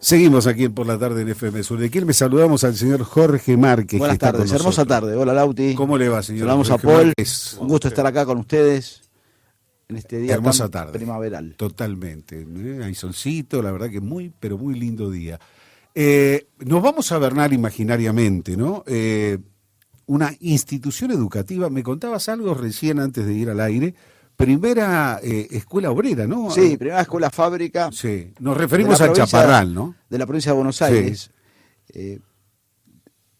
Seguimos aquí por la tarde en FM Sur de Quilmes. Saludamos al señor Jorge Márquez. Buenas tardes, hermosa tarde. Hola, Lauti. ¿Cómo le va, señor? Saludamos a Paul. Márquez. Un gusto estar acá con ustedes en este día hermosa tan tarde, primaveral. Totalmente. Hay solcito, la verdad que muy, pero muy lindo día. Nos vamos a Bernal imaginariamente, ¿no? Una institución educativa. Me contabas algo recién antes de ir al aire. Primera escuela obrera, ¿no? Sí, primera escuela fábrica. Sí, nos referimos al Chaparral, ¿no? De la provincia de Buenos Aires. Sí.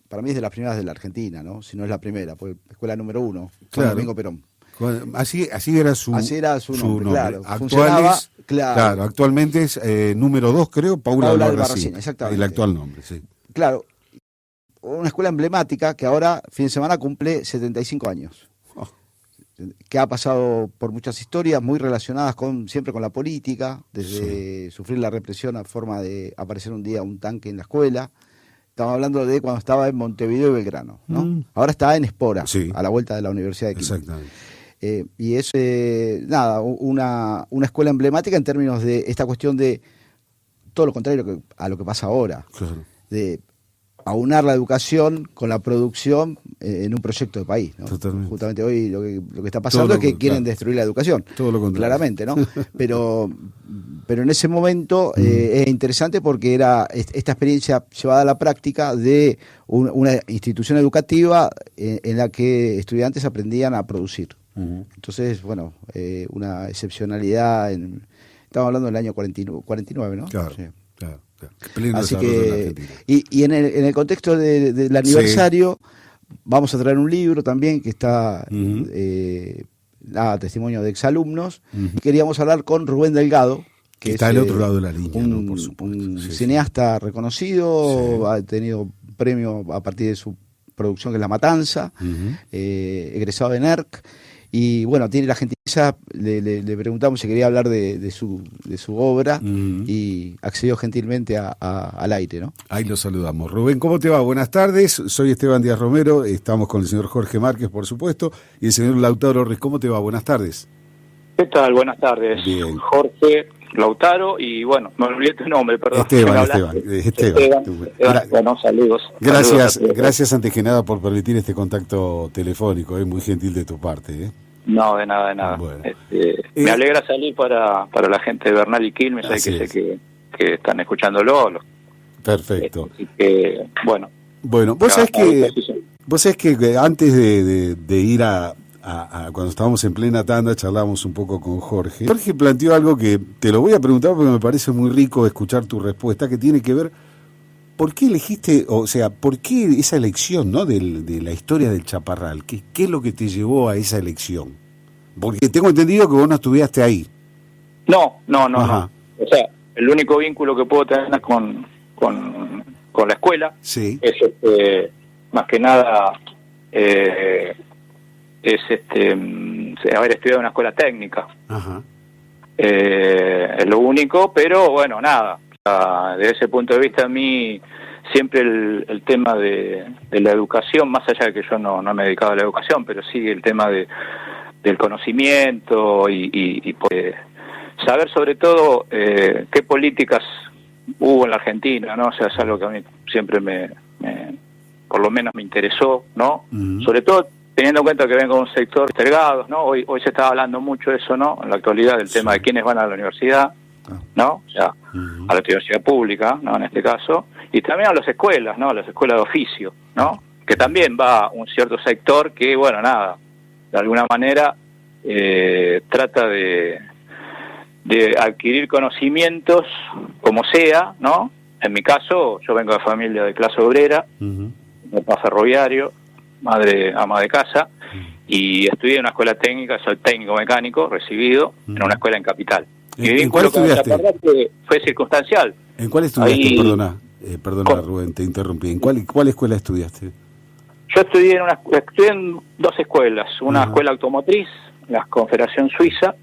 Para mí es de las primeras de la Argentina, ¿no? Si no es la primera, pues escuela número 1, claro. Domingo Perón. Así era su nombre. Claro. Claro, actualmente es número 2, creo, Paula Albarracín, exactamente. El actual nombre, sí. Claro, una escuela emblemática que ahora, fin de semana, cumple 75 años. Que ha pasado por muchas historias muy relacionadas siempre con la política, desde sufrir la represión a forma de aparecer un día un tanque en la escuela. Estamos hablando de cuando estaba en Montevideo y Belgrano, ¿no? Ahora está en Espora, a la vuelta de la Universidad de Quilmes. Exactamente. Y es, una escuela emblemática en términos de esta cuestión de todo lo contrario a lo que pasa ahora. Claro. De aunar la educación con la producción en un proyecto de país, ¿no? Totalmente. Justamente hoy lo que está pasando es que quieren destruir la educación. Todo lo contrario. Claramente, ¿no? Pero en ese momento es interesante porque era esta experiencia llevada a la práctica de una institución educativa en la que estudiantes aprendían a producir. Entonces, bueno, una excepcionalidad. Estamos hablando del año 49, ¿no? Claro, sí. Claro. Así que, y en el contexto del aniversario, vamos a traer un libro también que está testimonio de exalumnos. Y queríamos hablar con Rubén Delgado, que está al otro lado de la línea, un, ¿no? Por supuesto. un cineasta reconocido, ha tenido premio a partir de su producción que es La Matanza, egresado de NERC. Y bueno, tiene la gentileza, le preguntamos si quería hablar de su obra y accedió gentilmente al aire, ¿no? Ahí lo saludamos. Rubén, ¿cómo te va? Buenas tardes, soy Esteban Díaz Romero, estamos con el señor Jorge Márquez, por supuesto, y el señor Lautaro Riz. ¿Cómo te va? Buenas tardes. ¿Qué tal? Buenas tardes. Bien. Jorge, Lautaro y bueno, me olvidé tu nombre, perdón. Esteban. Bueno, saludos. Gracias antes que nada por permitir este contacto telefónico, es muy gentil de tu parte. No, de nada. Bueno. Me alegra salir para la gente de Bernal y Quilmes, ahí que sé que están escuchándolo. Perfecto. Así que, bueno. Bueno, vos sabés que antes de ir a cuando estábamos en plena tanda, charlábamos un poco con Jorge. Jorge planteó algo que te lo voy a preguntar porque me parece muy rico escuchar tu respuesta, que tiene que ver, ¿por qué elegiste, o sea, por qué esa elección, ¿no? de la historia del Chaparral? ¿Qué es lo que te llevó a esa elección? Porque tengo entendido que vos no estudiaste ahí. No. O sea, el único vínculo que puedo tener con la escuela es más que nada haber estudiado en una escuela técnica. Es lo único, pero bueno, nada. O sea, desde ese punto de vista, a mí siempre el tema de la educación, más allá de que yo no me he dedicado a la educación, pero sí el tema del conocimiento y pues, saber sobre todo qué políticas hubo en la Argentina, ¿no? O sea, es algo que a mí siempre por lo menos me interesó, ¿no? Sobre todo teniendo en cuenta que vengo de un sector postergados, ¿no? Hoy se está hablando mucho de eso, ¿no? En la actualidad, del tema de quiénes van a la universidad, ¿no? O sea, a la universidad pública, ¿no? En este caso, y también a las escuelas, ¿no? A las escuelas de oficio, ¿no? Que también va un cierto sector que, bueno, nada, de alguna manera trata de adquirir conocimientos como sea, ¿no? En mi caso, yo vengo de familia de clase obrera, mi papá ferroviario, madre ama de casa, y estudié en una escuela técnica, soy técnico mecánico, recibido en una escuela en Capital. ¿En cuál estudiaste? Fue circunstancial. ¿En cuál estudiaste? Perdona Rubén, te interrumpí. ¿En cuál escuela estudiaste? Yo estudié en dos escuelas, una escuela automotriz, la Confederación Suiza.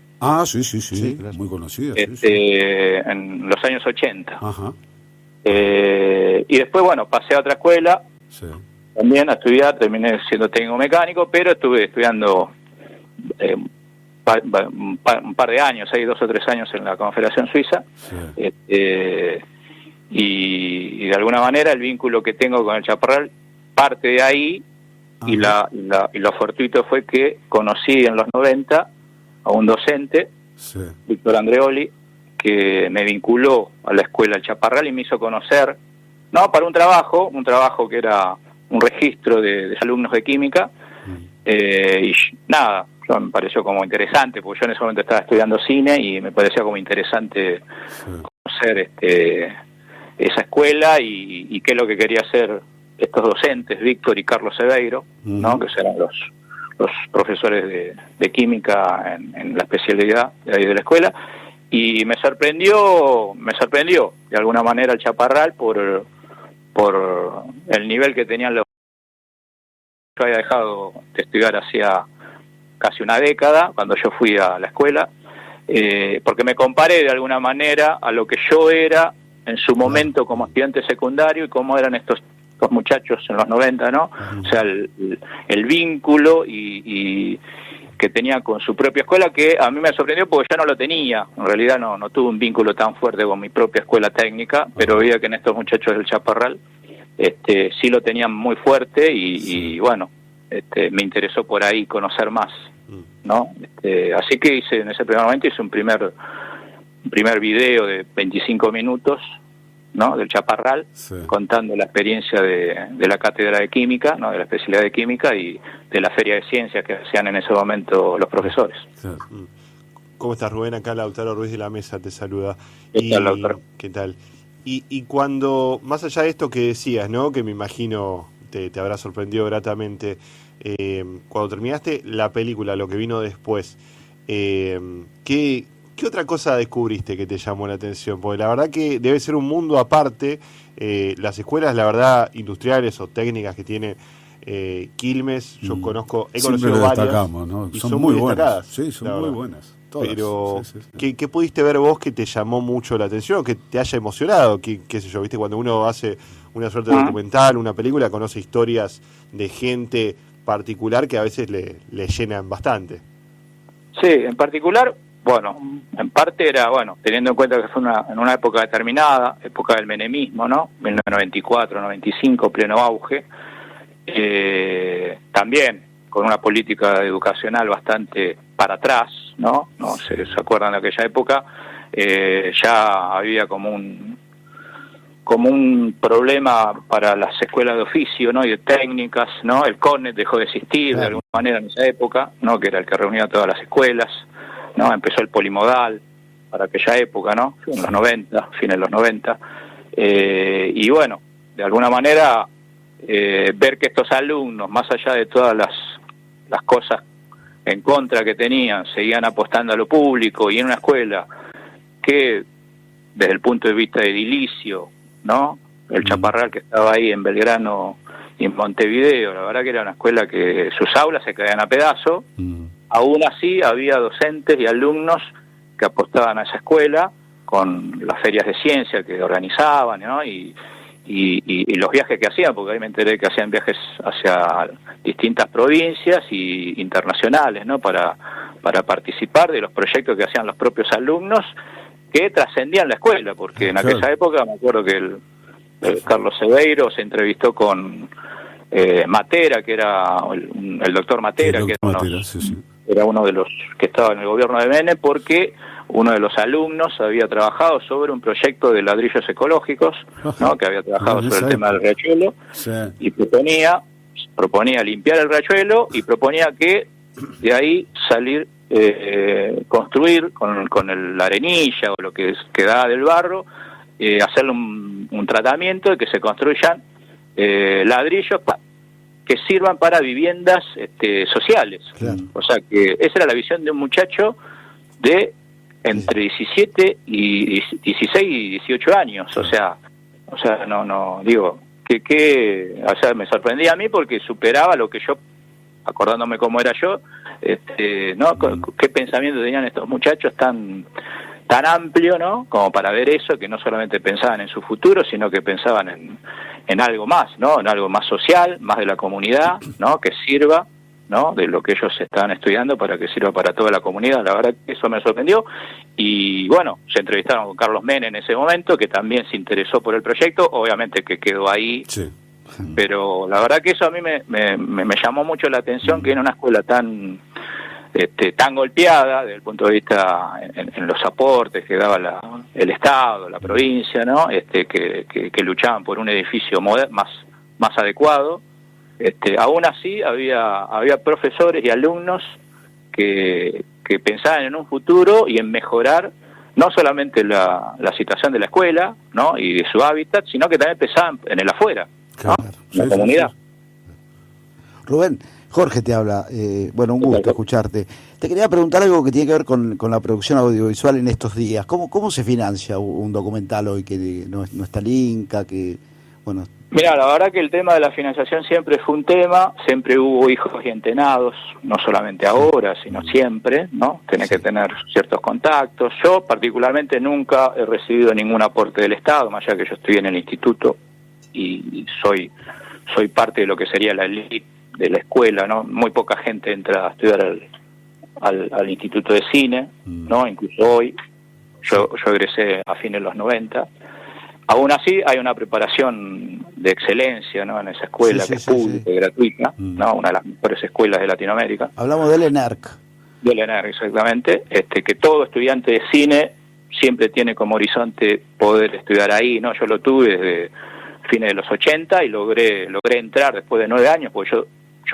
Sí, muy conocida. En los años 80. Y después, bueno, pasé a otra escuela, también a estudiar, terminé siendo técnico mecánico, pero estuve estudiando un par de años, 2 o 3 años en la Confederación Suiza. y de alguna manera el vínculo que tengo con el Chaparral parte de ahí, y lo fortuito fue que conocí en los 90 a un docente, Sí. Víctor Andreoli, que me vinculó a la escuela El Chaparral y me hizo conocer, no para un trabajo que era un registro de alumnos de química, y nada, me pareció como interesante, porque yo en ese momento estaba estudiando cine y me parecía como interesante conocer esa escuela y qué es lo que quería hacer estos docentes, Víctor y Carlos Seveiro, ¿no? Que eran los profesores de química en la especialidad de ahí de la escuela, y me sorprendió de alguna manera el Chaparral por el nivel que tenían los. Yo había dejado de estudiar hacía casi una década, cuando yo fui a la escuela, porque me comparé de alguna manera a lo que yo era en su momento como estudiante secundario y cómo eran estos muchachos en los 90, ¿no? O sea, el vínculo y que tenía con su propia escuela, que a mí me sorprendió porque yo no lo tenía. En realidad no tuve un vínculo tan fuerte con mi propia escuela técnica, pero veía que en estos muchachos del Chaparral sí lo tenían muy fuerte y bueno, me interesó por ahí conocer más, ¿no? Así que en ese primer momento hice un primer video de 25 minutos, ¿no? Del Chaparral, contando la experiencia de la cátedra de química, ¿no? De la especialidad de química y de la feria de ciencias que hacían en ese momento los profesores. ¿Cómo estás, Rubén? Acá Lautaro Ruiz de la Mesa te saluda. ¿Qué tal, Lautaro? ¿Qué tal? Y cuando, más allá de esto que decías, ¿no? Que me imagino te habrá sorprendido gratamente, cuando terminaste la película, lo que vino después, ¿qué otra cosa descubriste que te llamó la atención? Porque la verdad que debe ser un mundo aparte. Las escuelas, la verdad, industriales o técnicas que tiene Quilmes, yo he conocido varias, destacamos, ¿no? Y son muy buenas. destacadas. Sí, son muy buenas. Todas. Pero, sí. ¿qué pudiste ver vos que te llamó mucho la atención, que te haya emocionado? ¿Qué sé yo? ¿Viste? Cuando uno hace una suerte de documental, una película, conoce historias de gente particular que a veces le llenan bastante. Sí, en particular, bueno, en parte era, bueno, teniendo en cuenta que fue en una época determinada, época del menemismo, ¿no? 1994, 95, pleno auge, también con una política educacional bastante para atrás, ¿no? No sé, ¿se acuerdan de aquella época? Ya había como un problema para las escuelas de oficio, ¿no? Y de técnicas, ¿no? El CONET dejó de existir de alguna manera en esa época, ¿no? Que era el que reunía todas las escuelas, ¿no? Empezó el polimodal para aquella época, ¿no? En los 90, fines de los 90. Y bueno, de alguna manera ver que estos alumnos, más allá de todas las cosas en contra que tenían, seguían apostando a lo público y en una escuela que desde el punto de vista edilicio, ¿no? El Chaparral, que estaba ahí en Belgrano y en Montevideo, la verdad que era una escuela que sus aulas se caían a pedazos. Aún así había docentes y alumnos que apostaban a esa escuela con las ferias de ciencia que organizaban, ¿no? Y los viajes que hacían, porque ahí me enteré que hacían viajes hacia distintas provincias y internacionales, ¿no? Para participar de los proyectos que hacían los propios alumnos, que trascendían la escuela, porque en aquella época me acuerdo que el Carlos Seveiro se entrevistó con Matera, que era el doctor Matera, que era uno de los que estaba en el gobierno de Menem, porque uno de los alumnos había trabajado sobre un proyecto de ladrillos ecológicos, ¿no? Que había trabajado sobre el tema del riachuelo, y proponía limpiar el riachuelo y proponía que de ahí salir, construir con la arenilla o lo que quedaba del barro, hacerle un tratamiento de que se construyan ladrillos que sirvan para viviendas sociales. O sea que esa era la visión de un muchacho de entre 17 y 16 y 18 años. O sea, no digo que o sea, me sorprendía a mí porque superaba lo que yo, acordándome cómo era yo, ¿no? Qué pensamiento tenían estos muchachos tan amplio, ¿no? Como para ver eso, que no solamente pensaban en su futuro, sino que pensaban en algo más, ¿no? En algo más social, más de la comunidad, ¿no? Que sirva ¿no? De lo que ellos estaban estudiando para que sirva para toda la comunidad. La verdad que eso me sorprendió. Y bueno, se entrevistaron con Carlos Menem en ese momento, que también se interesó por el proyecto, obviamente que quedó ahí. Sí. Pero la verdad que eso a mí me llamó mucho la atención, que en una escuela tan golpeada desde el punto de vista en los aportes que daba el Estado, la provincia, ¿no? Que luchaban por un edificio más adecuado. Aún así había profesores y alumnos que pensaban en un futuro y en mejorar no solamente la situación de la escuela, ¿no? Y de su hábitat, sino que también pensaban en el afuera, ¿no? Claro. La comunidad. Rubén, Jorge te habla. Bueno, un gusto escucharte. Te quería preguntar algo que tiene que ver con la producción audiovisual en estos días. ¿Cómo se financia un documental hoy que no está el Inca, que bueno? Mira, la verdad que el tema de la financiación siempre fue un tema, siempre hubo hijos y entenados, no solamente ahora, sino siempre, ¿no? Tenés que tener ciertos contactos. Yo particularmente nunca he recibido ningún aporte del Estado, más allá que yo estoy en el instituto y soy parte de lo que sería la elite de la escuela, ¿no? Muy poca gente entra a estudiar al Instituto de Cine, ¿no? Incluso hoy, yo egresé a fines de los 90. Aún así hay una preparación de excelencia, ¿no? En esa escuela que es pública y gratuita, ¿no? Una de las mejores escuelas de Latinoamérica. Hablamos del ENERC. Del ENERC, exactamente. Que todo estudiante de cine siempre tiene como horizonte poder estudiar ahí, ¿no? Yo lo tuve desde fines de los 80 y logré entrar después de 9 años, porque yo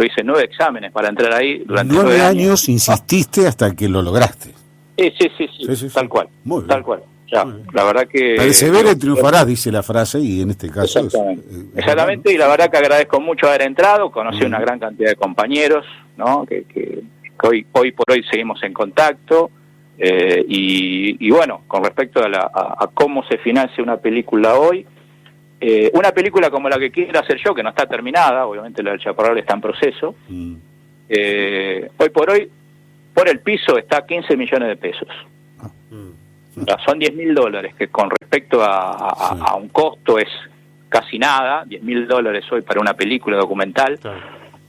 hice 9 exámenes para entrar ahí durante 9 años. Insististe hasta que lo lograste. Sí, tal cual. Muy bien. Tal cual. Ya, la verdad que... Persevera y triunfarás, dice la frase, y en este caso... Exactamente, y la verdad que agradezco mucho haber entrado, conocí una gran cantidad de compañeros, ¿no? Que hoy por hoy seguimos en contacto, y bueno, con respecto a cómo se financia una película hoy, una película como la que quiero hacer yo, que no está terminada, obviamente la del Chaparral está en proceso, hoy por hoy, por el piso está 15 millones de pesos. O sea, son $10.000, que con respecto a un costo es casi nada. $10.000 hoy para una película documental, claro.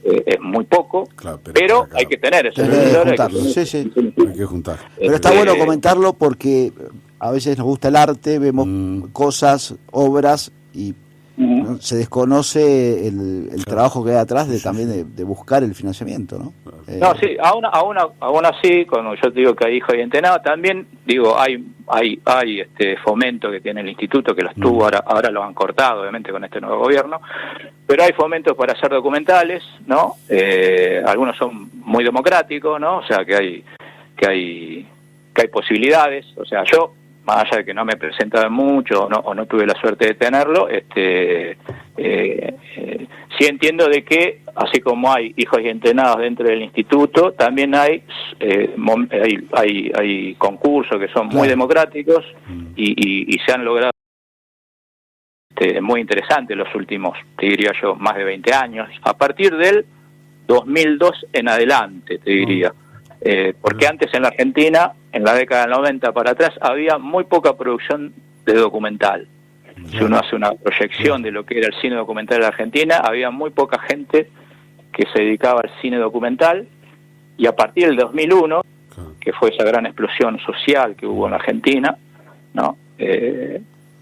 Es muy poco, claro, pero hay que tener esos $10.000. Hay que juntar. Pero está bueno comentarlo porque a veces nos gusta el arte, vemos cosas, obras y ¿no? Se desconoce el trabajo que hay atrás también de buscar el financiamiento, ¿no? No, sí, aún así, cuando yo digo que hay hijos y entenados, también digo hay fomento que tiene el instituto, que los tuvo, ahora lo han cortado obviamente con este nuevo gobierno, pero hay fomentos para hacer documentales, ¿no? Algunos son muy democráticos, ¿no? O sea que hay posibilidades. O sea, yo, más allá de que no me presentaba mucho o no tuve la suerte de tenerlo, sí entiendo de que, así como hay hijos y entrenados dentro del instituto, también hay concursos que son muy democráticos y se han logrado muy interesantes los últimos, te diría yo, más de 20 años, a partir del 2002 en adelante, te diría. Porque antes en la Argentina, en la década del 90 para atrás, había muy poca producción de documental. Si uno hace una proyección de lo que era el cine documental en la Argentina, había muy poca gente que se dedicaba al cine documental, y a partir del 2001, que fue esa gran explosión social que hubo en la Argentina, ¿no?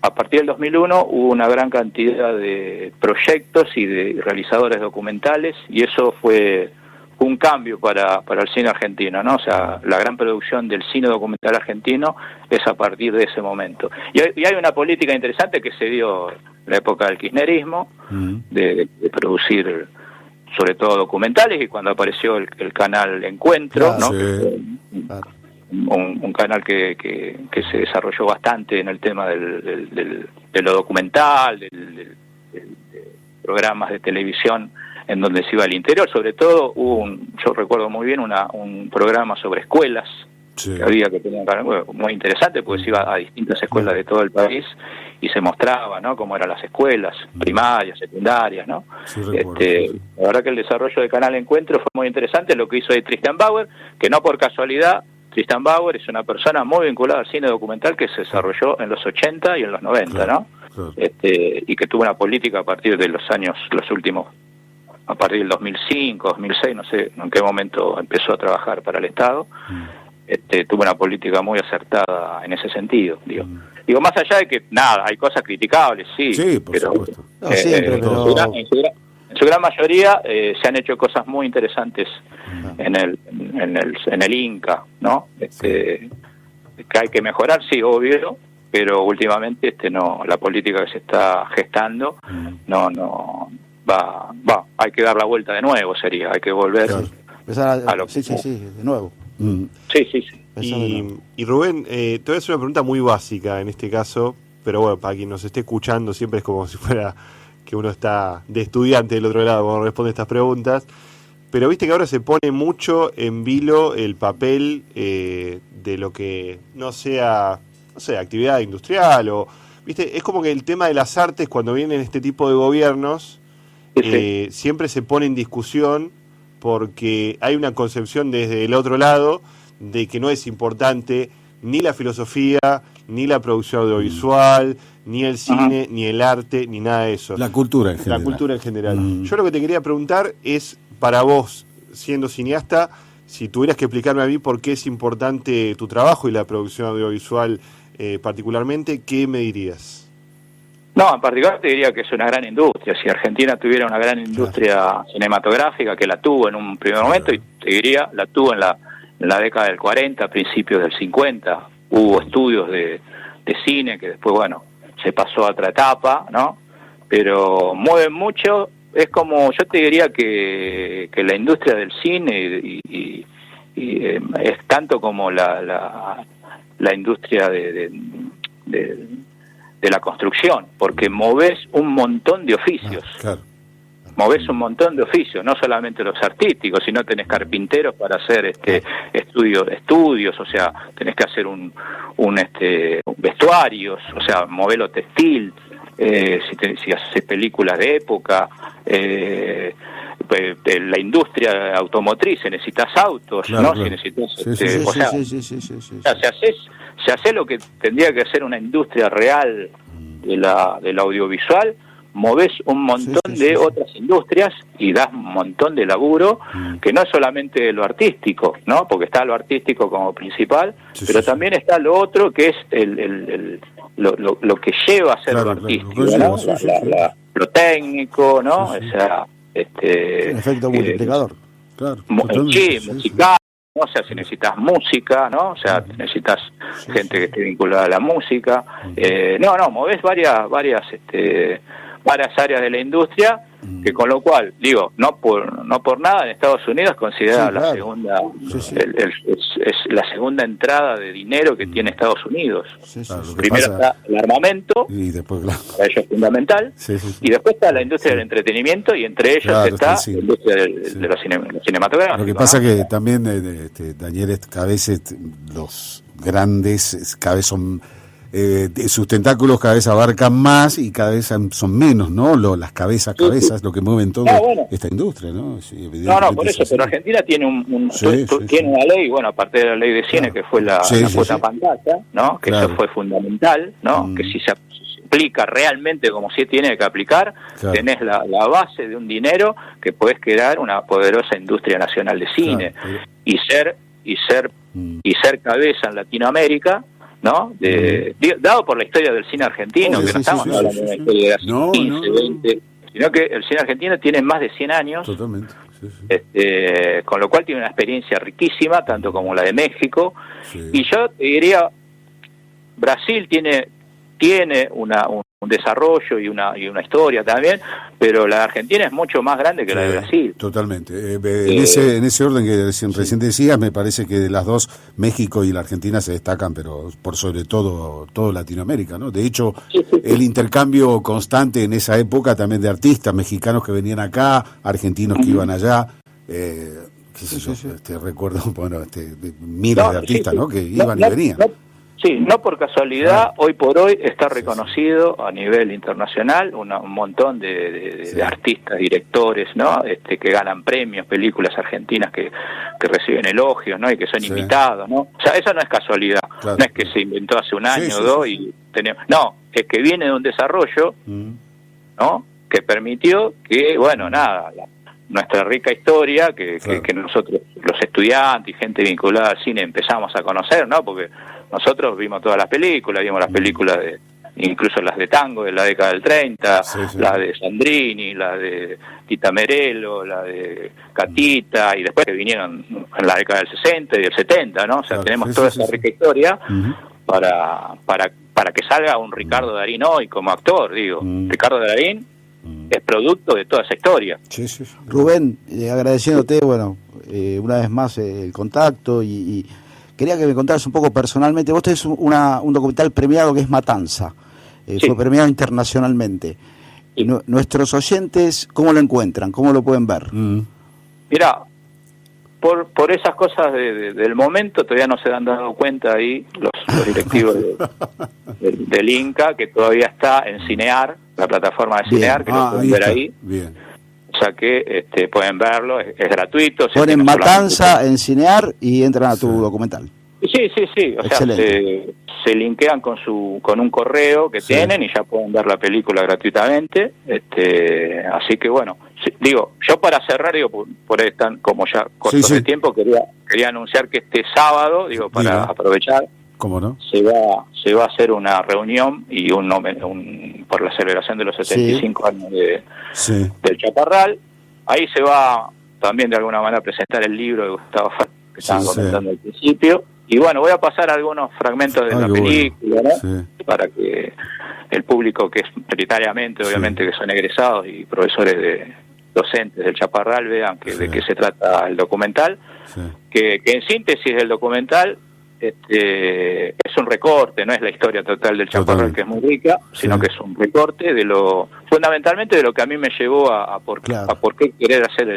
A partir del 2001 hubo una gran cantidad de proyectos y de realizadores documentales, y eso fue un cambio para el cine argentino, ¿no? O sea, la gran producción del cine documental argentino es a partir de ese momento. Y hay una política interesante que se dio en la época del kirchnerismo, de producir sobre todo documentales, y cuando apareció el canal Encuentro, ¿no? Un canal que se desarrolló bastante en el tema de lo documental, de programas de televisión en donde se iba al interior. Sobre todo hubo yo recuerdo muy bien un programa sobre escuelas, que había, que tenía muy interesante, porque se iba a distintas escuelas de todo el país y se mostraba, ¿no?, cómo eran las escuelas primarias, secundarias, ¿no? La verdad que el desarrollo del canal Encuentro fue muy interesante. Lo que hizo ahí Tristan Bauer, que no por casualidad, Tristan Bauer es una persona muy vinculada al cine documental que se desarrolló en los 80 y en los 90, ¿no? Y que tuvo una política a partir de los últimos a partir del 2005, 2006, no sé en qué momento empezó a trabajar para el Estado, tuvo una política muy acertada en ese sentido, digo. Digo, más allá de que, nada, hay cosas criticables, sí, por pero, supuesto. No, siempre, pero... en su gran mayoría se han hecho cosas muy interesantes en el Inca, ¿no? Que hay que mejorar, sí, obvio, pero últimamente no, la política que se está gestando no va, hay que dar la vuelta de nuevo, hay que volver a lo que sí, de nuevo. Sí. Y Rubén, te voy a hacer una pregunta muy básica en este caso, pero bueno, para quien nos esté escuchando siempre es como si fuera que uno está de estudiante del otro lado cuando responde estas preguntas, pero viste que ahora se pone mucho en vilo el papel de lo que no sea actividad industrial o, viste, es como que el tema de las artes cuando vienen este tipo de gobiernos siempre se pone en discusión porque hay una concepción desde el otro lado de que no es importante ni la filosofía, ni la producción audiovisual, ni el cine, ni el arte, ni nada de eso. La cultura en general. La cultura en general. Yo lo que te quería preguntar es, para vos, siendo cineasta, si tuvieras que explicarme a mí por qué es importante tu trabajo y la producción audiovisual particularmente, ¿qué me dirías? No, en particular te diría que es una gran industria. Si Argentina tuviera una gran industria cinematográfica, que la tuvo en un primer momento, y te diría, la tuvo en la década del 40, principios del 50, hubo estudios de cine que después, bueno, se pasó a otra etapa, ¿no? Pero mueven mucho, es como, yo te diría que la industria del cine es tanto como la industria de la construcción, porque movés un montón de oficios. Movés un montón de oficios, no solamente los artísticos, sino tenés carpinteros para hacer estudios, o sea, tenés que hacer un vestuarios, o sea, modelo textil, si haces películas de época, la industria automotriz, necesitas autos, ¿no? Si necesitas, se hace lo que tendría que ser una industria real de la audiovisual, movés un montón de otras industrias y das un montón de laburo, que no es solamente lo artístico, ¿no? Porque está lo artístico como principal, pero también está lo otro que es lo que lleva a ser lo artístico, ¿no? Lo técnico, ¿no? O sea, un efecto multiplicador. Musical, ¿no? O sea, si necesitas música, ¿no? O sea, necesitas gente que esté vinculada a la música. Movés varias áreas de la industria, que con lo cual, digo, no por nada en Estados Unidos es considerada la segunda es la segunda entrada de dinero que tiene Estados Unidos. Primero está el armamento, y después, para ellos es fundamental, y después está la industria del entretenimiento, y entre ellos está la industria de los cinematográficos. Lo que pasa que también, Daniel, cada vez los grandes cada vez son sus tentáculos cada vez abarcan más y cada vez son menos, ¿no? Las cabezas, lo que mueven todo esta industria, ¿no? Por eso, pero Argentina tiene tiene una ley, bueno, aparte de la ley de cine, que fue la cuota pantalla, ¿no? Que eso fue fundamental, ¿no? Que si se aplica realmente como se tiene que aplicar, tenés la base de un dinero que podés crear una poderosa industria nacional de cine y ser cabeza en Latinoamérica, ¿no? Dado por la historia del cine argentino, que no estamos hablando de una historia de hace 15, 20, sino que el cine argentino tiene más de 100 años. Totalmente. Con lo cual tiene una experiencia riquísima, tanto como la de México. Y yo te diría, Brasil tiene un desarrollo y una historia también, pero la de Argentina es mucho más grande que la de Brasil. Totalmente. En ese orden que recién decías, me parece que de las dos, México y la Argentina se destacan, pero por sobre todo Latinoamérica, ¿no? De hecho, el intercambio constante en esa época también de artistas mexicanos que venían acá, argentinos que iban allá, recuerdo, miles de artistas, ¿no? Que iban y venían. No por casualidad, hoy por hoy está reconocido a nivel internacional un montón de artistas, directores, ¿no? Que ganan premios, películas argentinas que reciben elogios, ¿no? Y que son invitados, ¿no? O sea, eso no es casualidad, no es que se inventó hace un año o dos y tenemos, no, es que viene de un desarrollo, ¿no? Que permitió que, nuestra rica historia que nosotros, los estudiantes y gente vinculada al cine, empezamos a conocer, ¿no? Porque nosotros vimos todas las películas, vimos las películas incluso las de tango de la década del 30, la de Sandrini, la de Tita Merello, la de Catita, y después que vinieron en la década del 60 y del 70, ¿no? O sea, tenemos toda esa rica historia para que salga un Ricardo Darín hoy como actor, digo. Ricardo Darín es producto de toda esa historia. Rubén, agradeciéndote, bueno, una vez más el contacto y quería que me contaras un poco personalmente. Vos tenés un documental premiado que es Matanza. Fue premiado internacionalmente. Sí. Nuestros oyentes, ¿cómo lo encuentran? ¿Cómo lo pueden ver? Mirá, por esas cosas del momento todavía no se han dado cuenta ahí los directivos del Inca, que todavía está en Cinear, la plataforma de Cinear, que lo pueden ver ahí. Bien. O sea que pueden verlo, es gratuito. Ponen Matanza en Cinear y entran a tu documental. Sí. O sea, se linkean con un correo que tienen y ya pueden ver la película gratuitamente. Así que bueno, digo, yo para cerrar, por estar como ya cortos de tiempo, quería anunciar que este sábado, para aprovechar, ¿cómo no? se va a hacer una reunión y por la celebración de los 75 años del Chaparral. Ahí se va también de alguna manera a presentar el libro de Gustavo Far, que estaban comentando al principio. Y bueno, voy a pasar algunos fragmentos de la película, ¿no? Para que el público, que es prioritariamente, obviamente, que son egresados y profesores docentes del Chaparral, vean de qué se trata el documental. Que en síntesis del documental es un recorte, no es la historia total del Chaparral, que es muy rica, sino que es un recorte fundamentalmente de lo que a mí me llevó a por qué querer hacer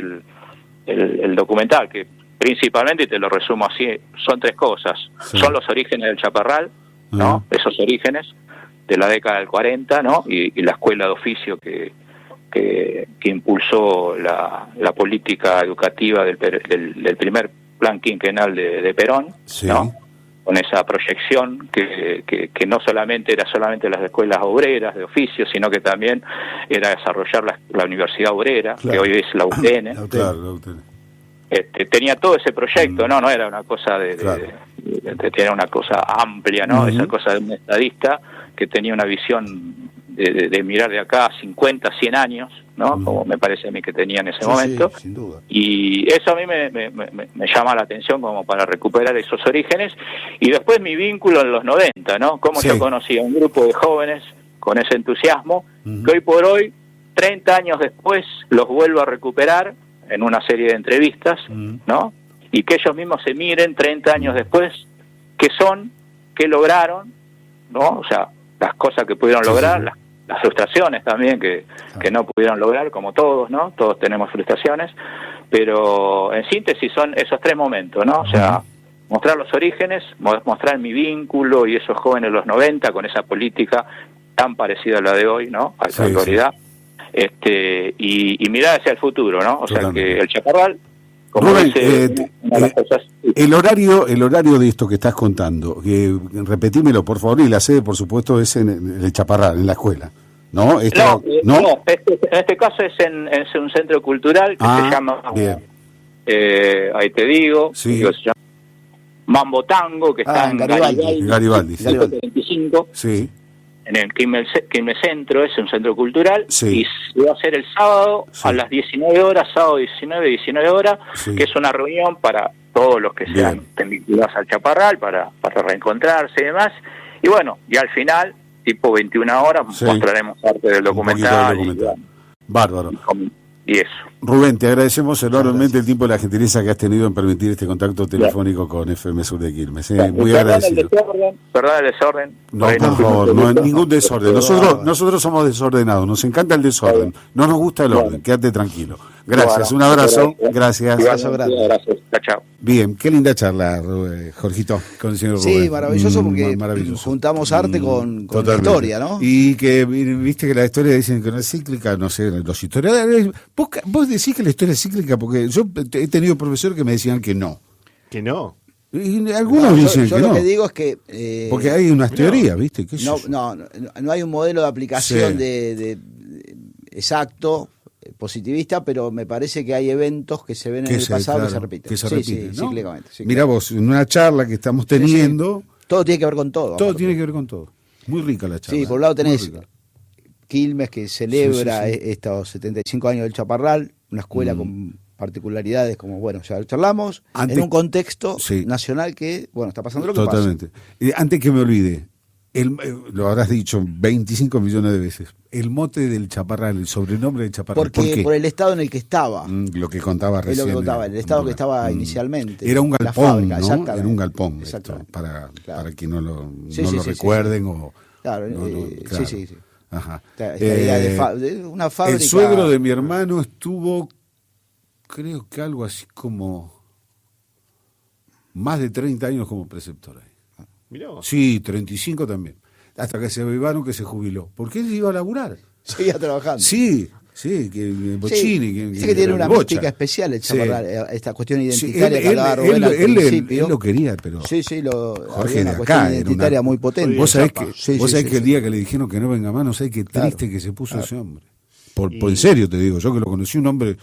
el documental, que principalmente, y te lo resumo así, son tres cosas. Son los orígenes del Chaparral, ¿no? Esos orígenes de la década del 40, ¿no? Y la escuela de oficio que impulsó la política educativa del primer plan quinquenal de Perón, ¿no? Con esa proyección que no solamente era las escuelas obreras de oficio, sino que también era desarrollar la Universidad Obrera, que hoy es la UTN. La UTN. Tenía todo ese proyecto, no era una cosa tenía una cosa amplia, ¿no? Esa cosa de un estadista que tenía una visión de mirar de acá 50, 100 años, ¿no? Como me parece a mí que tenía en ese momento. Sin duda. Y eso a mí me llama la atención como para recuperar esos orígenes. Y después mi vínculo en los 90, ¿no? Cómo yo conocí a un grupo de jóvenes con ese entusiasmo, que hoy por hoy, 30 años después, los vuelvo a recuperar en una serie de entrevistas, ¿no? Y que ellos mismos se miren 30 años después, qué son, qué lograron, ¿no? O sea, las cosas que pudieron lograr, las frustraciones también que no pudieron lograr, como todos, ¿no? Todos tenemos frustraciones, pero en síntesis son esos tres momentos, ¿no? O sea, mostrar los orígenes, mostrar mi vínculo y esos jóvenes de los 90 con esa política tan parecida a la de hoy, ¿no? A esa actualidad. Y mirar hacia el futuro, ¿no? O sea, que el Chaparral, como Rubén, dice una de las cosas... el horario de esto que estás contando, repetímelo por favor, y la sede por supuesto es en el Chaparral, en la escuela, ¿no? No, en este caso es en un centro cultural que se llama, ahí te digo, se llama Mambo Tango, que está en Garibaldi. 25. Sí. En el Quilmes Centro, es un centro cultural, y se va a hacer el sábado a las 19 horas, sábado 19 horas, que es una reunión para todos los que sean vinculados al Chaparral, para reencontrarse y demás. Y bueno, y al final, tipo 21 horas, mostraremos parte del documental. Bárbaro. Y eso. Rubén, te agradecemos enormemente el tiempo y la gentileza que has tenido en permitir este contacto telefónico con FM Sur de Quilmes. Muy agradecido. Perdón el desorden. No, por favor, no hay ningún desorden. Nosotros somos desordenados, nos encanta el desorden, no nos gusta el orden, quédate tranquilo. Gracias, un abrazo, gracias. Gracias, chao. Bien, qué linda charla, Jorgito, con el señor Rubén. Sí, maravilloso porque juntamos arte con la historia, ¿no? Y que, viste que la historia dicen que no es cíclica, no sé, los historiadores... Vos decís que la historia es cíclica porque yo he tenido profesores que me decían que no. ¿Que no? Y algunos dicen yo que lo no. que digo es que... porque hay unas teorías, ¿viste? No hay un modelo de aplicación de exacto. positivista, pero me parece que hay eventos que se ven en el pasado que se repiten. Que se Sí, repiten, sí, ¿no? cíclicamente. Sí, Mirá claro. vos, en una charla que estamos teniendo, Todo tiene que ver con todo. todo aparte. tiene que ver con todo. Muy rica la charla. Sí, por un lado muy tenés rica. Quilmes, que celebra Sí, sí, sí. estos 75 años del Chaparral, una escuela con particularidades como, bueno, ya charlamos, Antes- en un contexto Sí. nacional que, bueno, está pasando lo que Totalmente. Antes que me olvide, lo habrás dicho 25 millones de veces, el mote del Chaparral, el sobrenombre del pasa. Chaparral, ¿por Porque qué? por el estado en el que estaba. Lo que contaba Es recién. lo que contaba, el estado que estaba Mm. inicialmente. Era un la galpón, fábrica, ¿no? exactamente. Era un galpón, esto, Exactamente. para Claro. quien no lo, Sí, no sí, lo sí, recuerden sí. o... Claro, claro. sí, sí. Ajá. Esta idea de una fábrica. El suegro de mi hermano estuvo, creo que algo así como más de 30 años como preceptor ahí. Mirá vos. Sí, 35 también. Hasta que se avivaron que se jubiló. Porque él iba a laburar. Seguía trabajando. Sí, que Bochini. Sí, que tiene una Bocha. mística especial el Sí. Chaparral, esta cuestión Sí, identitaria que él, hablaba Rubén al él principio. lo quería, pero Sí, Jorge había de una cuestión acá era identitaria una- muy potente. vos sabés Chapa. que, Sí, vos sí, sabés sí, que el sí. día que le dijeron que no venga más, no sé qué Claro. triste que se puso ese hombre. Por Y- en serio te digo, yo que lo conocí, un hombre,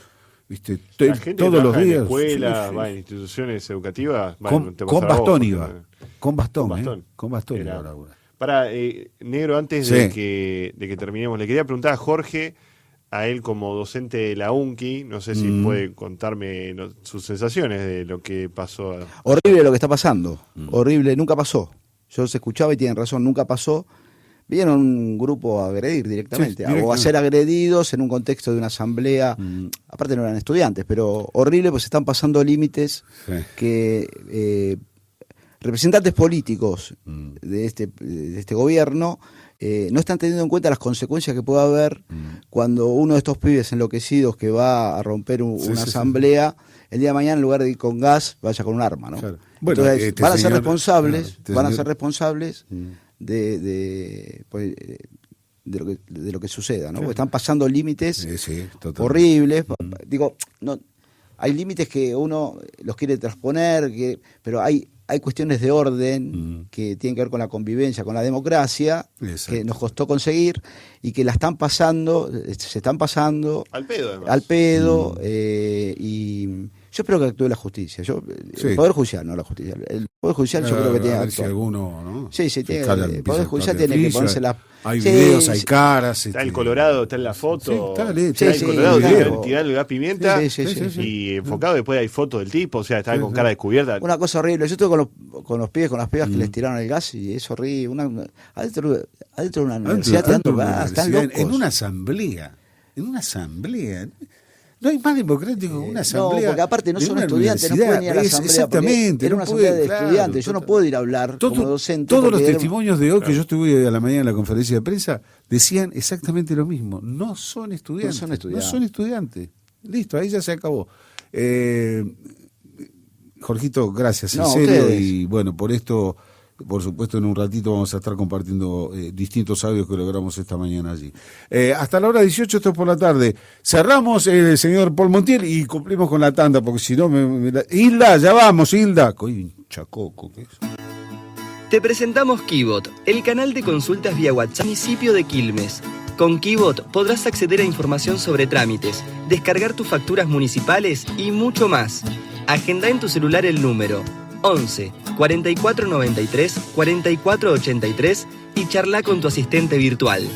viste, La gente todos los trabaja en días. escuelas, Sí, sí. va en instituciones educativas. Con, te con pasará a vos, bastón Jorge, iba. también. Con bastón, Con bastón. Con bastón Era- iba a laburar. Para, Negro, antes Sí. de que terminemos, le quería preguntar a Jorge, a él como docente de la UNCI, no sé si puede contarme sus sensaciones de lo que pasó. Horrible lo que está pasando. Mm. Horrible, nunca pasó. Yo se escuchaba y tienen razón, nunca pasó. Vieron un grupo a agredir directamente, Sí, directamente. o a ser agredidos en un contexto de una asamblea. Aparte no eran estudiantes, pero horrible, pues están pasando límites Sí. que representantes políticos de este gobierno no están teniendo en cuenta las consecuencias que puede haber cuando uno de estos pibes enloquecidos que va a romper Sí, una sí, sí. asamblea, el día de mañana en lugar de ir con gas, vaya con un arma, ¿no? Claro. Bueno, Entonces, este van a ser señor- responsables, claro, este van a señor- ser responsables de lo que suceda, ¿no? Porque están pasando límites Sí, totalmente. horribles. Digo, no, hay límites que uno los quiere transponer, pero hay cuestiones de orden que tienen que ver con la convivencia, con la democracia, Exacto. que nos costó conseguir y que la están pasando, se están pasando Al pedo, además. al pedo, y yo espero que actúe la justicia. Sí. El Poder Judicial, no la justicia. El Poder Judicial yo creo que tiene a que ver si actuar. alguno, ¿no? Sí, sí, tiene, Fiscal el empieza Poder a Judicial actuar de tiene que oficio, ponerse la... Hay Sí, videos, hay sí. caras. Está el Colorado, está en la foto. Sí, está listo. Está el Sí, Colorado, sí, tirar claro. el gas pimienta Sí, sí, sí, sí. y enfocado. Después hay fotos del tipo, o sea, estaba con cara descubierta. Una cosa horrible. Yo estuve con los pibes, con las pibas que les tiraron el gas y es horrible. Adentro de una universidad tirando Adentro de una gas, están universidad, locos. en una asamblea. No hay más democrático que una asamblea. No, porque aparte no en son una estudiantes, no universidad. pueden ir a la asamblea. porque Exactamente. Era no una asamblea puede, de claro, estudiantes. Yo no total. puedo ir a hablar como docente. Todos los porque era- testimonios de hoy que yo estuve a la mañana en la conferencia de prensa decían exactamente lo mismo. No son estudiantes. No son estudiantes. No son estudiantes. Listo, ahí ya se acabó. Jorgito, gracias, en No, serio. ustedes. Y bueno, por esto, por supuesto, en un ratito vamos a estar compartiendo distintos audios que logramos esta mañana allí. Hasta la hora 18, esto es por la tarde. Cerramos, señor Paul Montiel, y cumplimos con la tanda, porque si no, Hilda, ya vamos, Hilda. Chacoco, ¿qué es? Te presentamos Kibot, el canal de consultas vía WhatsApp municipio de Quilmes. Con Kibot podrás acceder a información sobre trámites, descargar tus facturas municipales y mucho más. Agenda en tu celular el número 11 4493 4483 y charla con tu asistente virtual.